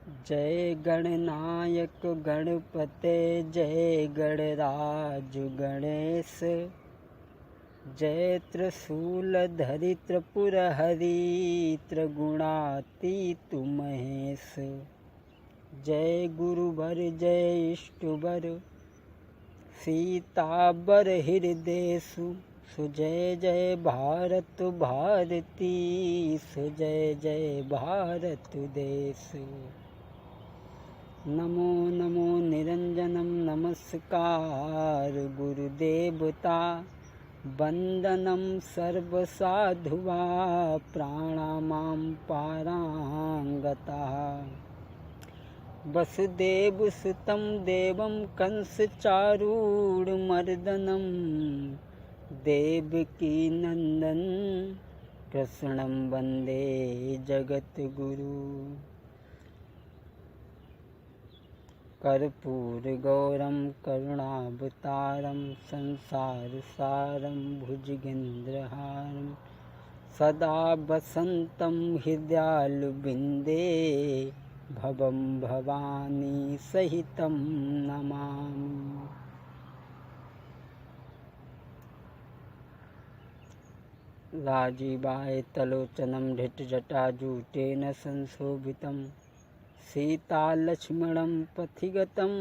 जय गणनायक गणपते जय गणराज गणेश। जय त्रिशूलधरि त्रिपुरहरि त्रिगुणातीत महेश। जय गुरुवर जय इष्टवर सीताबर हृदयेषु। सुजय जय भारत भारती सुजय जय भारत देश। नमो नमो निरंजनम नमस्कार गुरुदेवता। वंदनम सर्वसाधुवा प्राणामां पारांगता। वसुदेवसुतं देवं कंसचारूढमर्दनं देवकी नंदन कृष्णं वंदे जगद्गुरु। कर्पूरगौरं करुणावतारं संसारसारं भुजगेन्द्रहारं सदा वसन्तं हृदयारविन्दे भवं भवानी सहितं नमामि। राजीवायतलोचनं धृतजटाजूटेन संशोभितं सीतालक्ष्मणं पथिगतं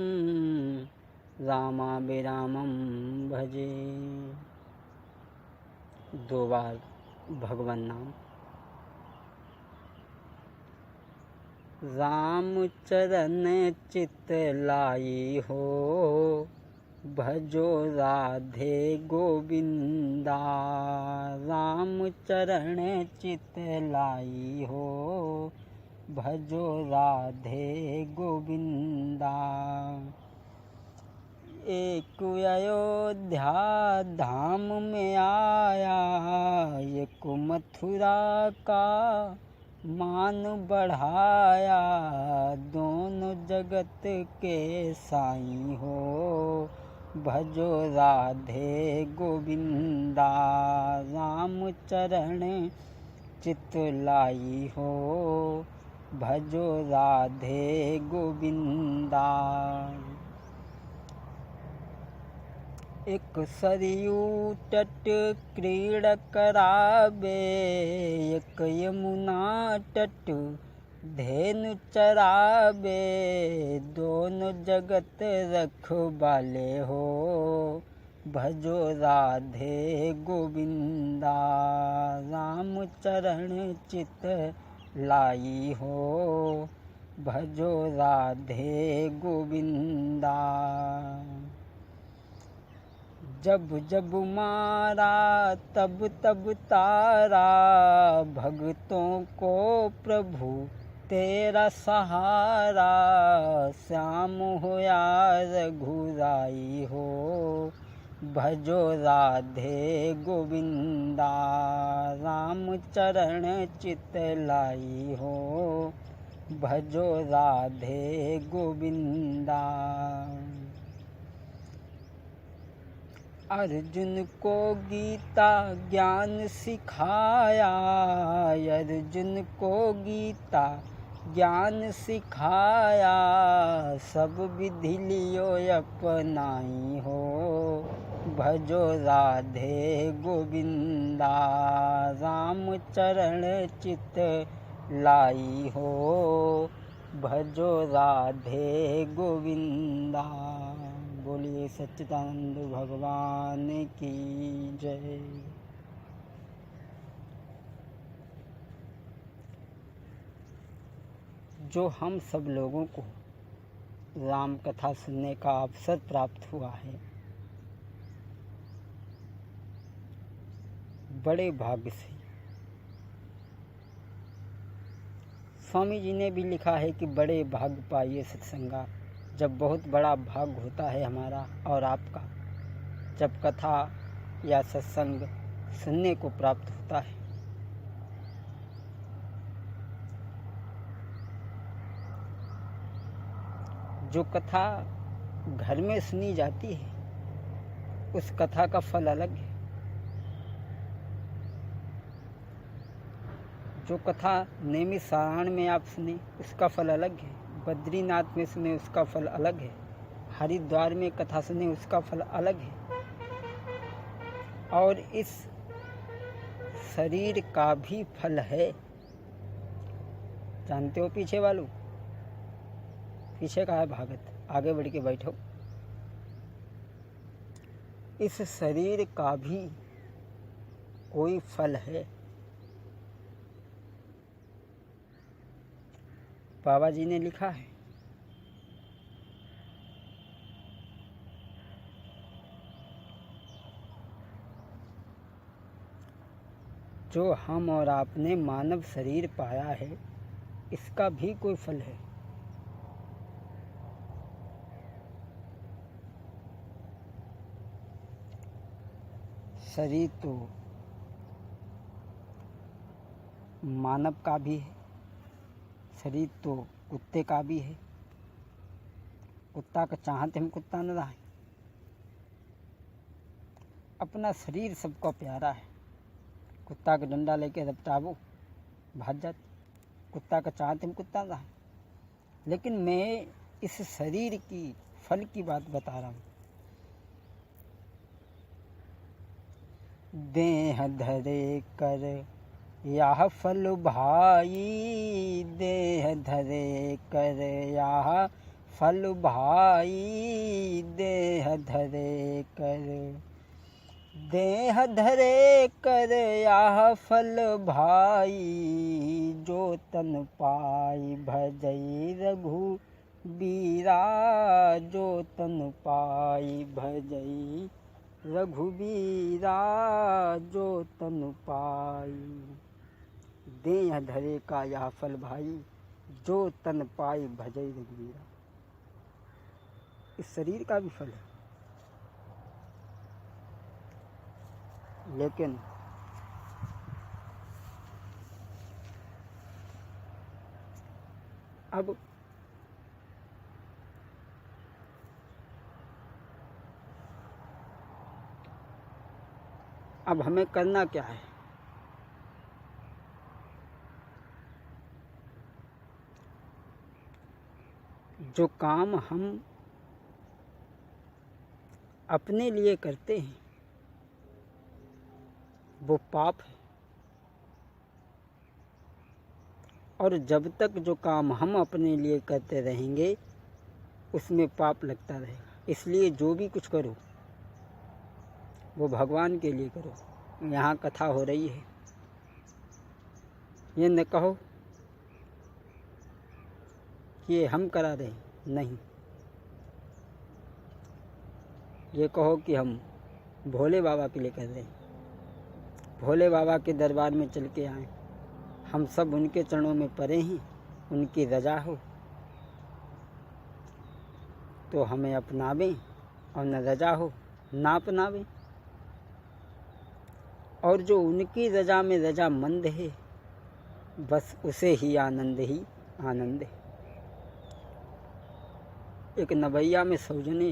रामाभिरामं भजे। 2 बार भगवान नाम। राम चरण चित लाई हो भजो राधे गोविंदा। राम चरण चित लाई हो भजो राधे गोविंदा। एक अयोध्या धाम में आया एक मथुरा का मान बढ़ाया। दोनों जगत के साईं हो भजो राधे गोविंदा। राम चरण चित लाई हो भजो राधे गोविंदा। एक सरयू तट क्रीड़ा करावे एक यमुना तट धेनु चरावे। दोनों जगत रखवाले हो भजो राधे गोविंदा। राम चरण चित लाई हो भजो राधे गोविंदा। जब जब मारा तब तब तारा भक्तों को प्रभु तेरा सहारा। श्याम हो या रघुराई हो भजो राधे गोविंदा। राम चरण चित लाई हो भजो राधे गोविंदा। अर्जुन को गीता ज्ञान सिखाया अर्जुन को गीता ज्ञान सिखाया। सब विधि लियो अपनाई हो भजो राधे गोविंदा। राम चरण चित लाई हो भजो राधे गोविंदा। बोलिए सच्चिदानंद भगवान की जय। जो हम सब लोगों को राम कथा सुनने का अवसर प्राप्त हुआ है, बड़े भाग्य से। स्वामी जी ने भी लिखा है कि बड़े भाग्य पाइए सत्संगा। जब बहुत बड़ा भाग्य होता है हमारा और आपका, जब कथा या सत्संग सुनने को प्राप्त होता है। जो कथा घर में सुनी जाती है उस कथा का फल अलग है। जो कथा नियमित सारायण में आप सुने उसका फल अलग है। बद्रीनाथ में सुने उसका फल अलग है, हरिद्वार में कथा सुने उसका फल अलग है। और इस शरीर का भी फल है। जानते हो पीछे वालों? पीछे का है भागत, आगे बढ़ के बैठो। इस शरीर का भी कोई फल है। बाबा जी ने लिखा है, जो हम और आपने मानव शरीर पाया है, इसका भी कोई फल है। शरीर तो मानव का भी है, शरीर तो कुत्ते का भी है। कुत्ता का चाहते हम कुत्ता न रहे। अपना शरीर सबको प्यारा है। कुत्ता का डंडा लेके रपटाबो भाग जाते। कुत्ता का चाहते हम कुत्ता न रहे। लेकिन मैं इस शरीर की फल की बात बता रहा हूँ। देह धरे कर यह फल भाई, देह धरे कर यह फल भाई, देह धरे कर, देह धरे कर यह फल भाई, जो तन पाई भजई रघुबीरा, जो तन पाई भजई रघुबीरा, जो तन पाई। देह धरे का यह फल भाई, जो तन पाई भजई रघुबीरा। इस शरीर का भी फल है। लेकिन अब हमें करना क्या है? जो काम हम अपने लिए करते हैं वो पाप है। और जब तक जो काम हम अपने लिए करते रहेंगे उसमें पाप लगता रहेगा। इसलिए जो भी कुछ करो वो भगवान के लिए करो। यहाँ कथा हो रही है, ये न कहो कि ये हम करा रहे हैं, नहीं। ये कहो कि हम भोले बाबा के लिए कर रहे हैं। भोले बाबा के दरबार में चल के आए, हम सब उनके चरणों में पड़े हैं, उनकी रजा हो तो हमें अपनावें, और न रजा हो ना अपनावें। और जो उनकी रजा में रजामंद है बस उसे ही आनंद है। एक नवैया में सौजने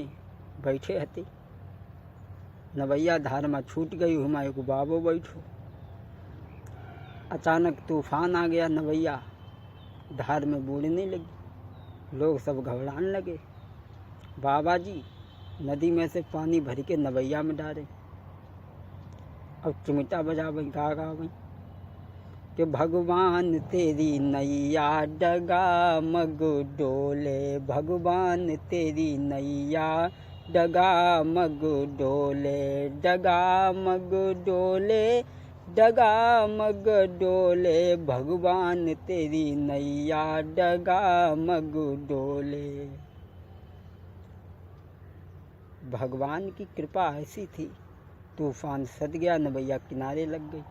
बैठे हते। नवैया धार में छूट गई, हुमा एक बाबो बैठो। अचानक तूफान आ गया, नवैया धार में बूढ़ने लगी। लोग सब घबराने लगे। बाबा जी नदी में से पानी भर के नवैया में डाले। अब चिमटा बजावे, गा गावे कि भगवान तेरी नैया डगा मग डोले, भगवान तेरी नैया डगा मग डोले, डगा मग डोले, डगा मग डोले, भगवान तेरी नैया डगा मग डोले। भगवान की कृपा ऐसी थी, तूफान सद गया, नवैया किनारे लग गई।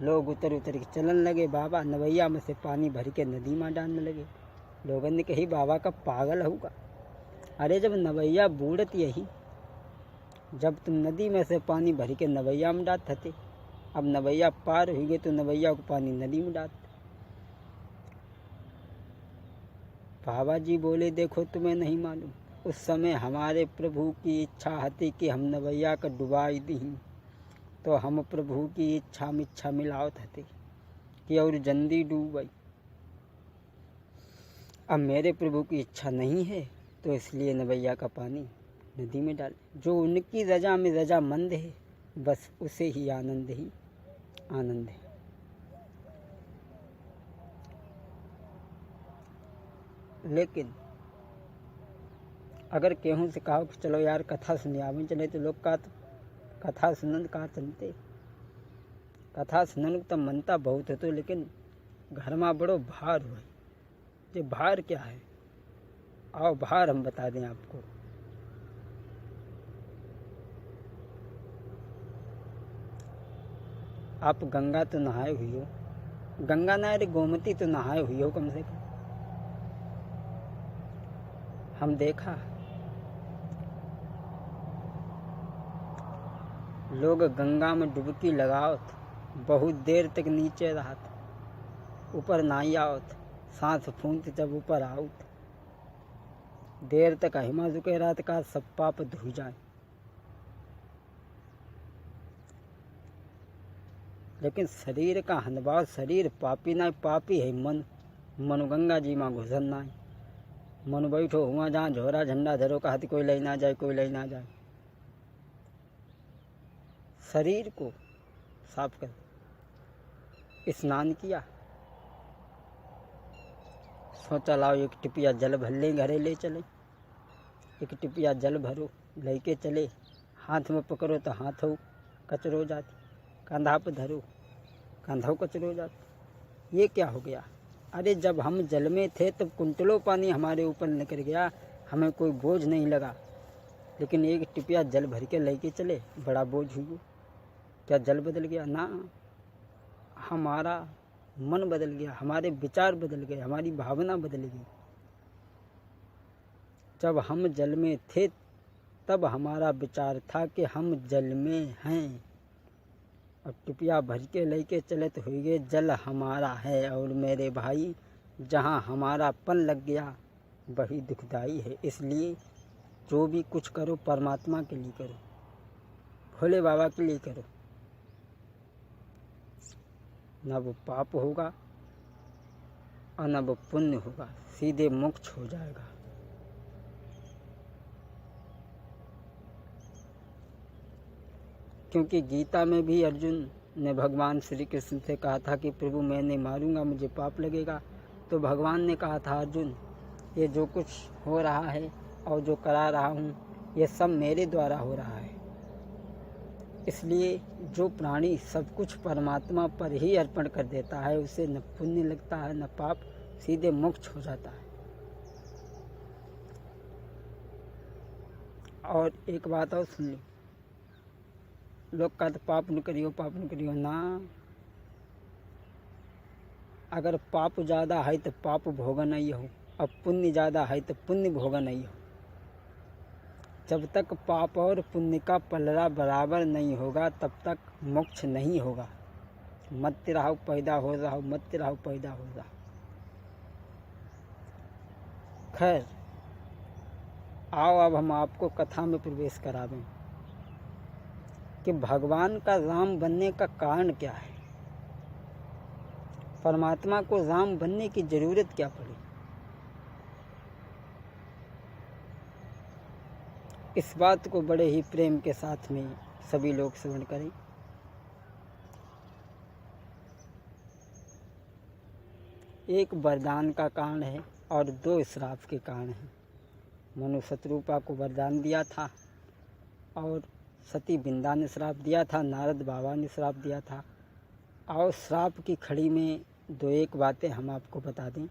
लोग उतर उतर के चलन लगे। बाबा नवैया में से पानी भर के नदी में डालने लगे। लोगों ने कही बाबा का पागल होगा। अरे जब नवैया बूढ़त यही, जब तुम नदी में से पानी भर के नवैया में डालते थे, अब नवैया पार हो गए तो नवैया को पानी नदी में डालते। बाबा जी बोले देखो तुम्हें नहीं मालूम, उस समय हमारे प्रभु की इच्छा थी कि हम नवैया का डुबाई दी, तो हम प्रभु की इच्छा मिलावत हते कि और जल्दी डूब गई। अब मेरे प्रभु की इच्छा नहीं है तो इसलिए नवैया का पानी नदी में डाले। जो उनकी रजा में रजामंद है बस उसे ही आनंद है। लेकिन अगर केहू से कहो कि चलो यार कथा सुनियावे चले तो लोग का कथा सुनन का चलते कथा सुनन तो मनता बहुत है तो लेकिन घर में बड़ो भार हुआ। ये भार क्या है? आओ भार हम बता दें आपको। आप गंगा तो नहाए हुई हो, गंगा ना अरे गोमती तो नहाए हुई हो कम से कम। हम देखा लोग गंगा में डुबकी लगाओत बहुत देर तक नीचे रहत, ऊपर नाई आवत, सांस फूंत जब ऊपर आउत देर तक हिमा झुके रात का सब पाप धुल जाए। लेकिन शरीर का हनभाव, शरीर पापी ना पापी है मन गंगा जी में घुसन ना। मन बैठो हुआ जहाँ झोरा झंडा धरो का हाथ कोई ले ना जाए, कोई ले ना जाए। शरीर को साफ कर, स्नान किया, सोचा लाओ एक टिपिया जल भर ले, घरे ले चले। एक टिपिया जल भरो लेके चले, हाथ में पकड़ो तो हाथों कचरो हो जाती, कंधा पर धरो कंधों कचरो हो जाती। ये क्या हो गया? अरे जब हम जल में थे तब कुंटलों पानी हमारे ऊपर निकल गया, हमें कोई बोझ नहीं लगा। लेकिन एक टिपिया जल भर के लेके चले, बड़ा बोझ हुई। क्या जल बदल गया? ना, हमारा मन बदल गया, हमारे विचार बदल गए, हमारी भावना बदल गई। जब हम जल में थे तब हमारा विचार था कि हम जल में हैं, और टिपिया भर के लेके चले तो हो गए जल हमारा है। और मेरे भाई जहाँ हमारा पन लग गया वही दुखदाई है। इसलिए जो भी कुछ करो परमात्मा के लिए करो, भोले बाबा के लिए करो, न वो पाप होगा और न वो पुण्य होगा, सीधे मोक्ष हो जाएगा। क्योंकि गीता में भी अर्जुन ने भगवान श्री कृष्ण से कहा था कि प्रभु मैं नहीं मारूंगा, मुझे पाप लगेगा। तो भगवान ने कहा था अर्जुन ये जो कुछ हो रहा है और जो करा रहा हूँ ये सब मेरे द्वारा हो रहा है। इसलिए जो प्राणी सब कुछ परमात्मा पर ही अर्पण कर देता है उसे न पुण्य लगता है न पाप, सीधे मोक्ष हो जाता है। और एक बात और सुन लो, लोग कहते पाप न करियो ना। अगर पाप ज़्यादा है तो पाप भोगा नहीं हो, अब पुण्य ज़्यादा है तो पुण्य भोगा नहीं हो। जब तक पाप और पुण्य का पलड़ा बराबर नहीं होगा तब तक मोक्ष नहीं होगा। मत रहो पैदा हो रहा हो, मत रहो पैदा हो रहा। खैर आओ अब हम आपको कथा में प्रवेश करावें कि भगवान का राम बनने का कारण क्या है। परमात्मा को राम बनने की जरूरत क्या पड़ी? इस बात को बड़े ही प्रेम के साथ में सभी लोग श्रवण करें। एक वरदान का कारण है और दो श्राप के कारण हैं। मनु शत्रुपा को वरदान दिया था और सती बिंदा ने श्राप दिया था, नारद बाबा ने श्राप दिया था। और श्राप की खड़ी में दो एक बातें हम आपको बता दें।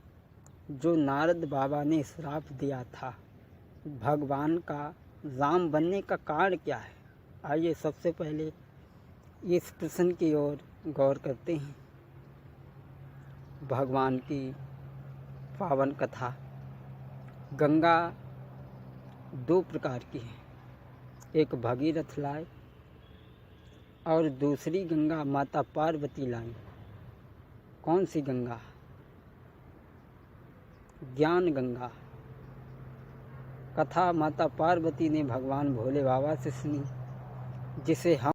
जो नारद बाबा ने श्राप दिया था, भगवान का राम बनने का कारण क्या है? आइए सबसे पहले इस प्रश्न की ओर गौर करते हैं। भगवान की पावन कथा। गंगा दो प्रकार की है, एक भगीरथ लाई और दूसरी गंगा माता पार्वती लाई। कौन सी गंगा? ज्ञान गंगा। कथा माता पार्वती ने भगवान भोले बाबा से सुनी, जिसे हम